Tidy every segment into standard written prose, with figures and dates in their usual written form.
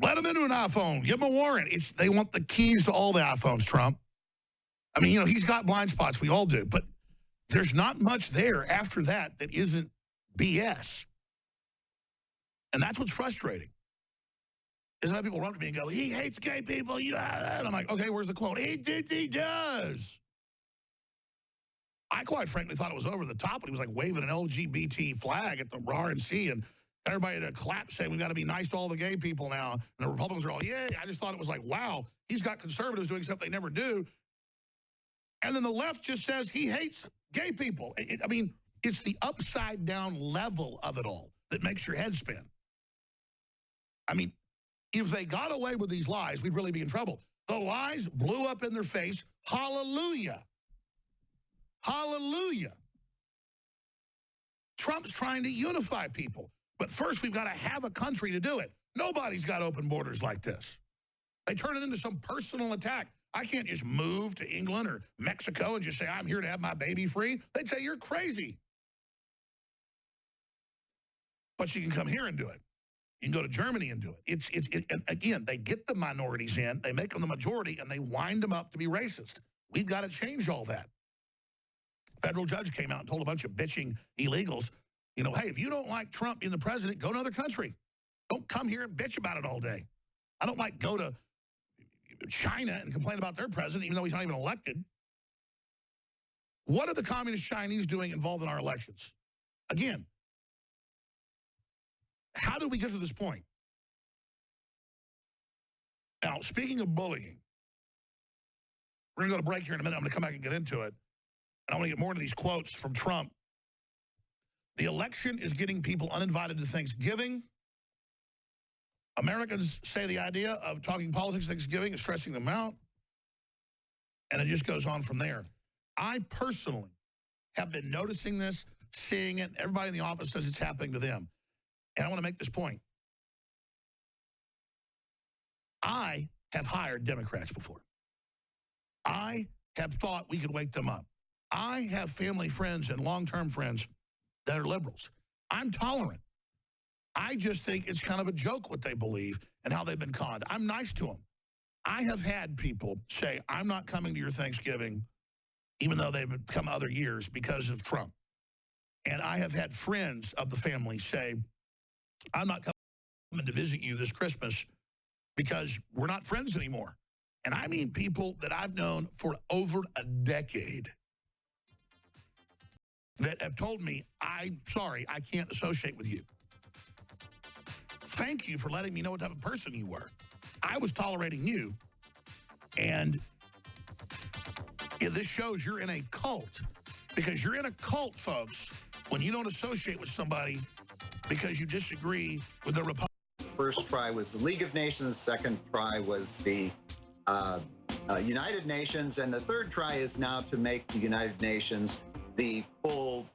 Let them into an iPhone. Give them a warrant. They want the keys to all the iPhones, Trump. I mean, he's got blind spots. We all do. But there's not much there after that isn't BS. And that's what's frustrating. Is that people run to me and go, he hates gay people. Yeah. And I'm like, okay, where's the quote? He does. I quite frankly thought it was over the top when he was like waving an LGBT flag at the RNC and everybody to clap saying we've got to be nice to all the gay people now. And the Republicans are all, yay. I just thought it was like, wow, he's got conservatives doing stuff they never do. And then the left just says he hates gay people. I mean, it's the upside down level of it all that makes your head spin. I mean, if they got away with these lies, we'd really be in trouble. The lies blew up in their face. Hallelujah. Hallelujah. Trump's trying to unify people. But first, we've got to have a country to do it. Nobody's got open borders like this. They turn it into some personal attack. I can't just move to England or Mexico and just say, I'm here to have my baby free. They'd say, you're crazy. But you can come here and do it. You can go to Germany and do it. And again, they get the minorities in, they make them the majority, and they wind them up to be racist. We've got to change all that. Federal judge came out and told a bunch of bitching illegals, hey, if you don't like Trump being the president, go to another country. Don't come here and bitch about it all day. I don't like go to China and complain about their president, even though he's not even elected. What are the communist Chinese doing involved in our elections? Again, how did we get to this point? Now, speaking of bullying, we're going to go to break here in a minute. I'm going to come back and get into it. And I want to get more into these quotes from Trump. The election is getting people uninvited to Thanksgiving. Americans say the idea of talking politics at Thanksgiving is stressing them out. And it just goes on from there. I personally have been noticing this, seeing it. Everybody in the office says it's happening to them. And I want to make this point. I have hired Democrats before. I have thought we could wake them up. I have family friends and long-term friends that are liberals. I'm tolerant. I just think it's kind of a joke what they believe and how they've been conned. I'm nice to them. I have had people say, I'm not coming to your Thanksgiving, even though they've come other years because of Trump. And I have had friends of the family say, I'm not coming to visit you this Christmas because we're not friends anymore. And I mean people that I've known for over a decade that have told me, I'm sorry, I can't associate with you. Thank you for letting me know what type of person you were. I was tolerating you. And if this shows you're in a cult, because you're in a cult, folks, when you don't associate with somebody because you disagree with the Republican. First try was the League of Nations. Second try was the United Nations. And the third try is now to make the United Nations the full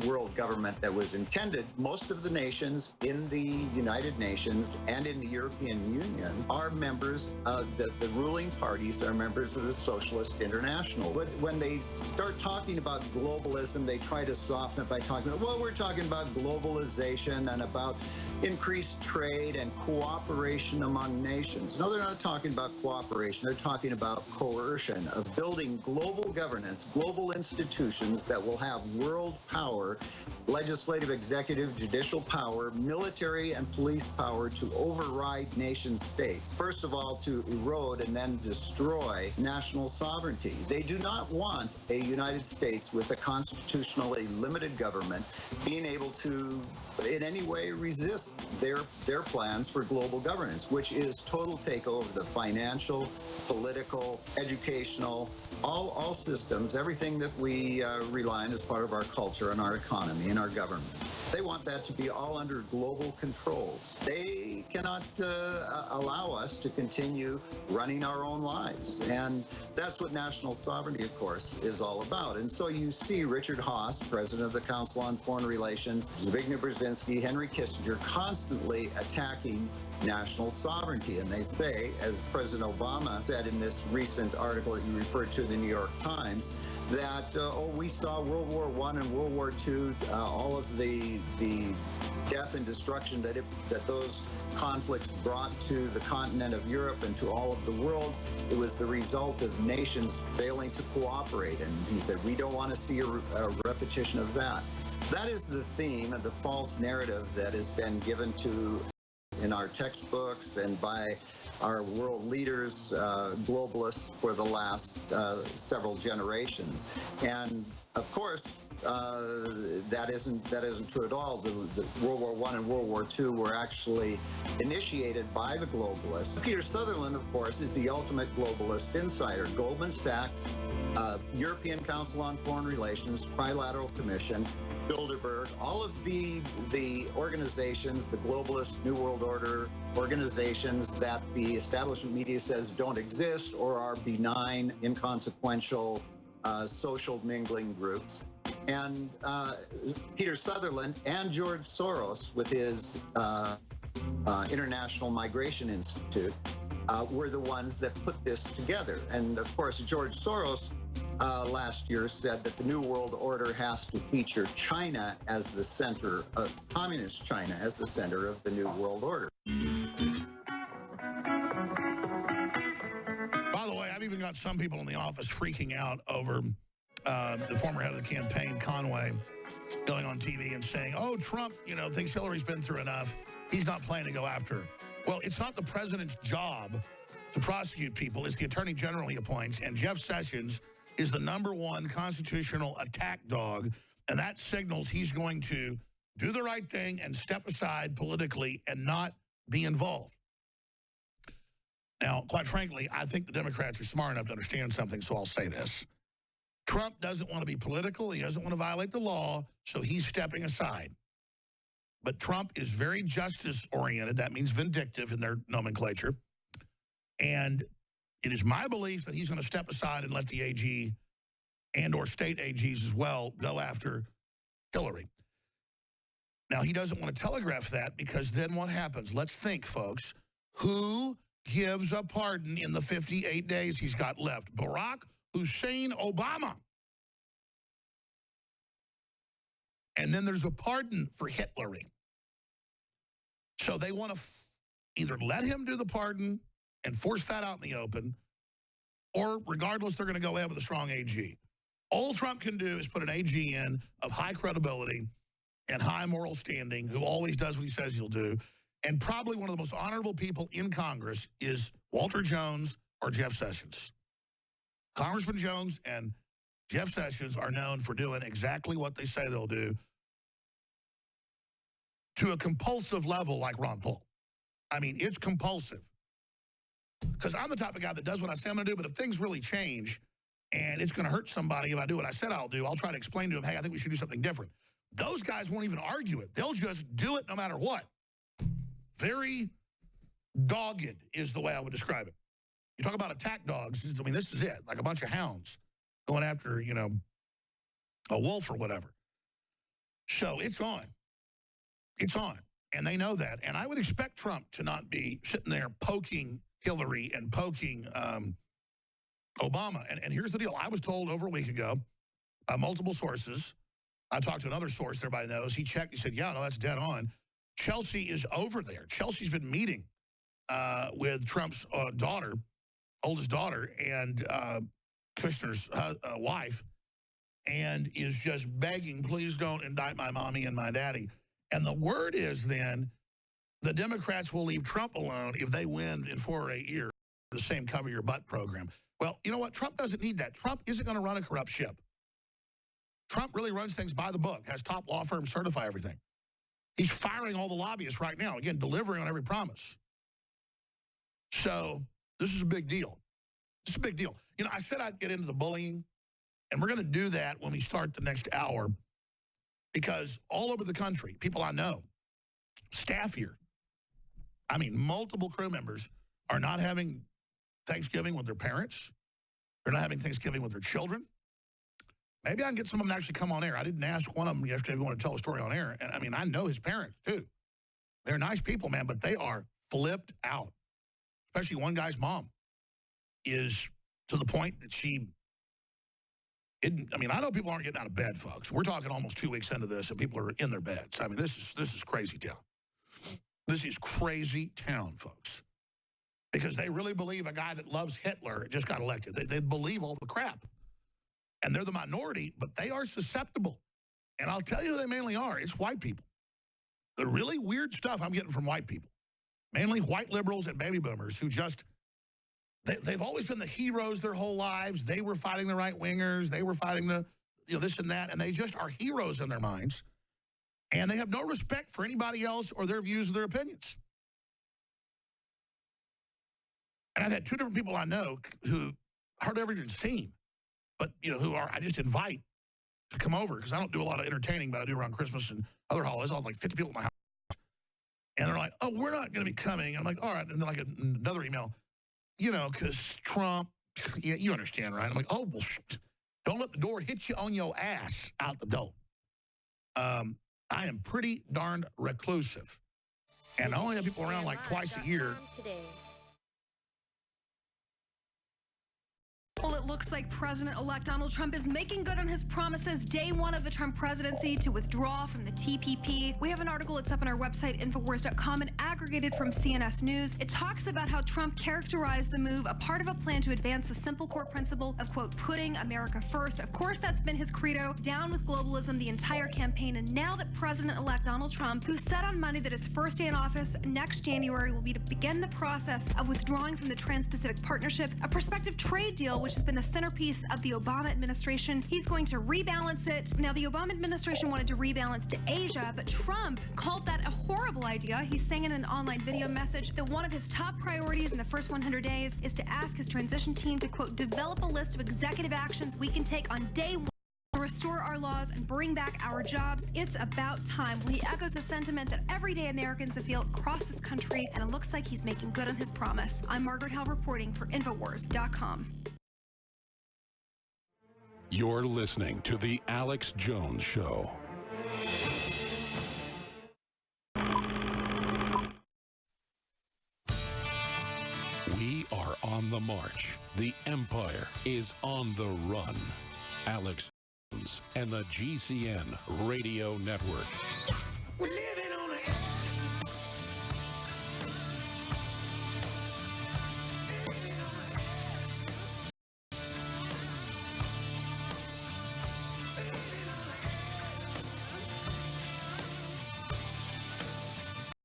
world government that was intended. Most of the nations in the United Nations and in the European Union are members of the ruling parties are members of the Socialist International. When they start talking about globalism, they try to soften it by talking about, well, we're talking about globalization and about increased trade and cooperation among nations. No, they're not talking about cooperation. They're talking about coercion, of building global governance, global institutions that will have world power, legislative, executive, judicial power, military and police power to override nation states. First of all, to erode and then destroy national sovereignty. They do not want a United States with a constitutionally limited government being able to in any way resist their plans for global governance, which is total takeover of the financial, political, educational, all systems, everything that we rely on as part of our culture and our economy and our government. They want that to be all under global controls. They cannot allow us to continue running our own lives. And that's what national sovereignty, of course, is all about. And so you see Richard Haass, president of the Council on Foreign Relations, Zbigniew Brzezinski, Henry Kissinger, constantly attacking national sovereignty. And they say, as President Obama said in this recent article that you referred to in the New York Times, that we saw World War I and World War II, all of the death and destruction that those conflicts brought to the continent of Europe and to all of the world. It was the result of nations failing to cooperate. And he said, we don't want to see a repetition of that. That is the theme of the false narrative that has been given to in our textbooks and by our world leaders, globalists, for the last several generations. And of course, that isn't true at all. The World War I and World War II were actually initiated by the globalists. Peter Sutherland, of course, is the ultimate globalist insider. Goldman Sachs, European Council on Foreign Relations, Trilateral Commission, Bilderberg, all of the organizations, the globalist New World Order organizations that the establishment media says don't exist or are benign, inconsequential, social mingling groups. And Peter Sutherland and George Soros, with his International Migration Institute, were the ones that put this together. And of course, George Soros last year said that the New World Order has to feature China as the center of communist China as the center of the New World Order. By the way, I've even got some people in the office freaking out over the former head of the campaign, Conway, going on TV and saying, oh, Trump, thinks Hillary's been through enough. He's not planning to go after her. Well, it's not the president's job to prosecute people. It's the attorney general he appoints. And Jeff Sessions is the #1 constitutional attack dog. And that signals he's going to do the right thing and step aside politically and not be involved. Now, quite frankly, I think the Democrats are smart enough to understand something, so I'll say this. Trump doesn't want to be political. He doesn't want to violate the law, so he's stepping aside. But Trump is very justice-oriented. That means vindictive in their nomenclature. And it is my belief that he's going to step aside and let the AG and or state AGs as well go after Hillary. Now, he doesn't want to telegraph that because then what happens? Let's think, folks. Who gives a pardon in the 58 days he's got left? Barack Hussein Obama. And then there's a pardon for Hillary. So they want to either let him do the pardon and force that out in the open, or regardless, they're going to go ahead with a strong AG. All Trump can do is put an AG in of high credibility and high moral standing, who always does what he says he'll do. And probably one of the most honorable people in Congress is Walter Jones or Jeff Sessions. Congressman Jones and Jeff Sessions are known for doing exactly what they say they'll do to a compulsive level like Ron Paul. I mean, it's compulsive. Because I'm the type of guy that does what I say I'm going to do, but if things really change and it's going to hurt somebody if I do what I said I'll do, I'll try to explain to them, hey, I think we should do something different. Those guys won't even argue it. They'll just do it no matter what. Very dogged is the way I would describe it. You talk about attack dogs, this is it, like a bunch of hounds going after, a wolf or whatever. So it's on. It's on. And they know that. And I would expect Trump to not be sitting there poking Hillary and poking Obama. And here's the deal. I was told over a week ago by multiple sources. I talked to another source everybody knows. He checked. He said, yeah, no, that's dead on. Chelsea is over there. Chelsea's been meeting with Trump's daughter, oldest daughter, and Kushner's wife, and is just begging, please don't indict my mommy and my daddy. And the word is then the Democrats will leave Trump alone if they win in 4 or 8 years, the same cover your butt program. Well, you know what? Trump doesn't need that. Trump isn't going to run a corrupt ship. Trump really runs things by the book, has top law firms certify everything. He's firing all the lobbyists right now, again, delivering on every promise. So this is a big deal. It's a big deal. I said I'd get into the bullying, and we're going to do that when we start the next hour, because all over the country, people I know, staff here, multiple crew members are not having Thanksgiving with their parents. They're not having Thanksgiving with their children. Maybe I can get some of them to actually come on air. I didn't ask one of them yesterday if he wanted to tell a story on air. And I know his parents, too. They're nice people, man, but they are flipped out. Especially one guy's mom is to the point that she I mean, I know people aren't getting out of bed, folks. We're talking almost 2 weeks into this, and people are in their beds. I mean, this is crazy town. This is crazy town, folks. Because they really believe a guy that loves Hitler just got elected. They believe all the crap. And they're the minority, but they are susceptible. And I'll tell you who they mainly are. It's white people. The really weird stuff I'm getting from white people, mainly white liberals and baby boomers who just, they've always been the heroes their whole lives. They were fighting the right-wingers. They were fighting the, this and that. And they just are heroes in their minds. And they have no respect for anybody else or their views or their opinions. And I've had 2 different people I know who hardly ever even seen, but, who I just invite to come over because I don't do a lot of entertaining, but I do around Christmas and other holidays. I'll have like 50 people at my house. And they're like, oh, we're not going to be coming. And I'm like, all right. And then like another email, because Trump, yeah, you understand, right? I'm like, oh, well, don't let the door hit you on your ass out the door. I am pretty darn reclusive. And I only have people around like twice a year. Well, it looks like President-elect Donald Trump is making good on his promises day one of the Trump presidency to withdraw from the TPP. We have an article, it's up on our website, Infowars.com, and aggregated from CNS News. It talks about how Trump characterized the move a part of a plan to advance the simple core principle of, quote, putting America first. Of course, that's been his credo, down with globalism the entire campaign. And now that President-elect Donald Trump, who said on Monday that his first day in office next January will be to begin the process of withdrawing from the Trans-Pacific Partnership, a prospective trade deal which has been the centerpiece of the Obama administration. He's going to rebalance it. Now, the Obama administration wanted to rebalance to Asia, but Trump called that a horrible idea. He's saying in an online video message that one of his top priorities in the first 100 days is to ask his transition team to, quote, develop a list of executive actions we can take on day one to restore our laws and bring back our jobs. It's about time. Well, he echoes a sentiment that everyday Americans have felt across this country, and it looks like he's making good on his promise. I'm Margaret Howell reporting for Infowars.com. You're listening to The Alex Jones Show. We are on the march. The empire is on the run. Alex Jones and the GCN Radio Network. We live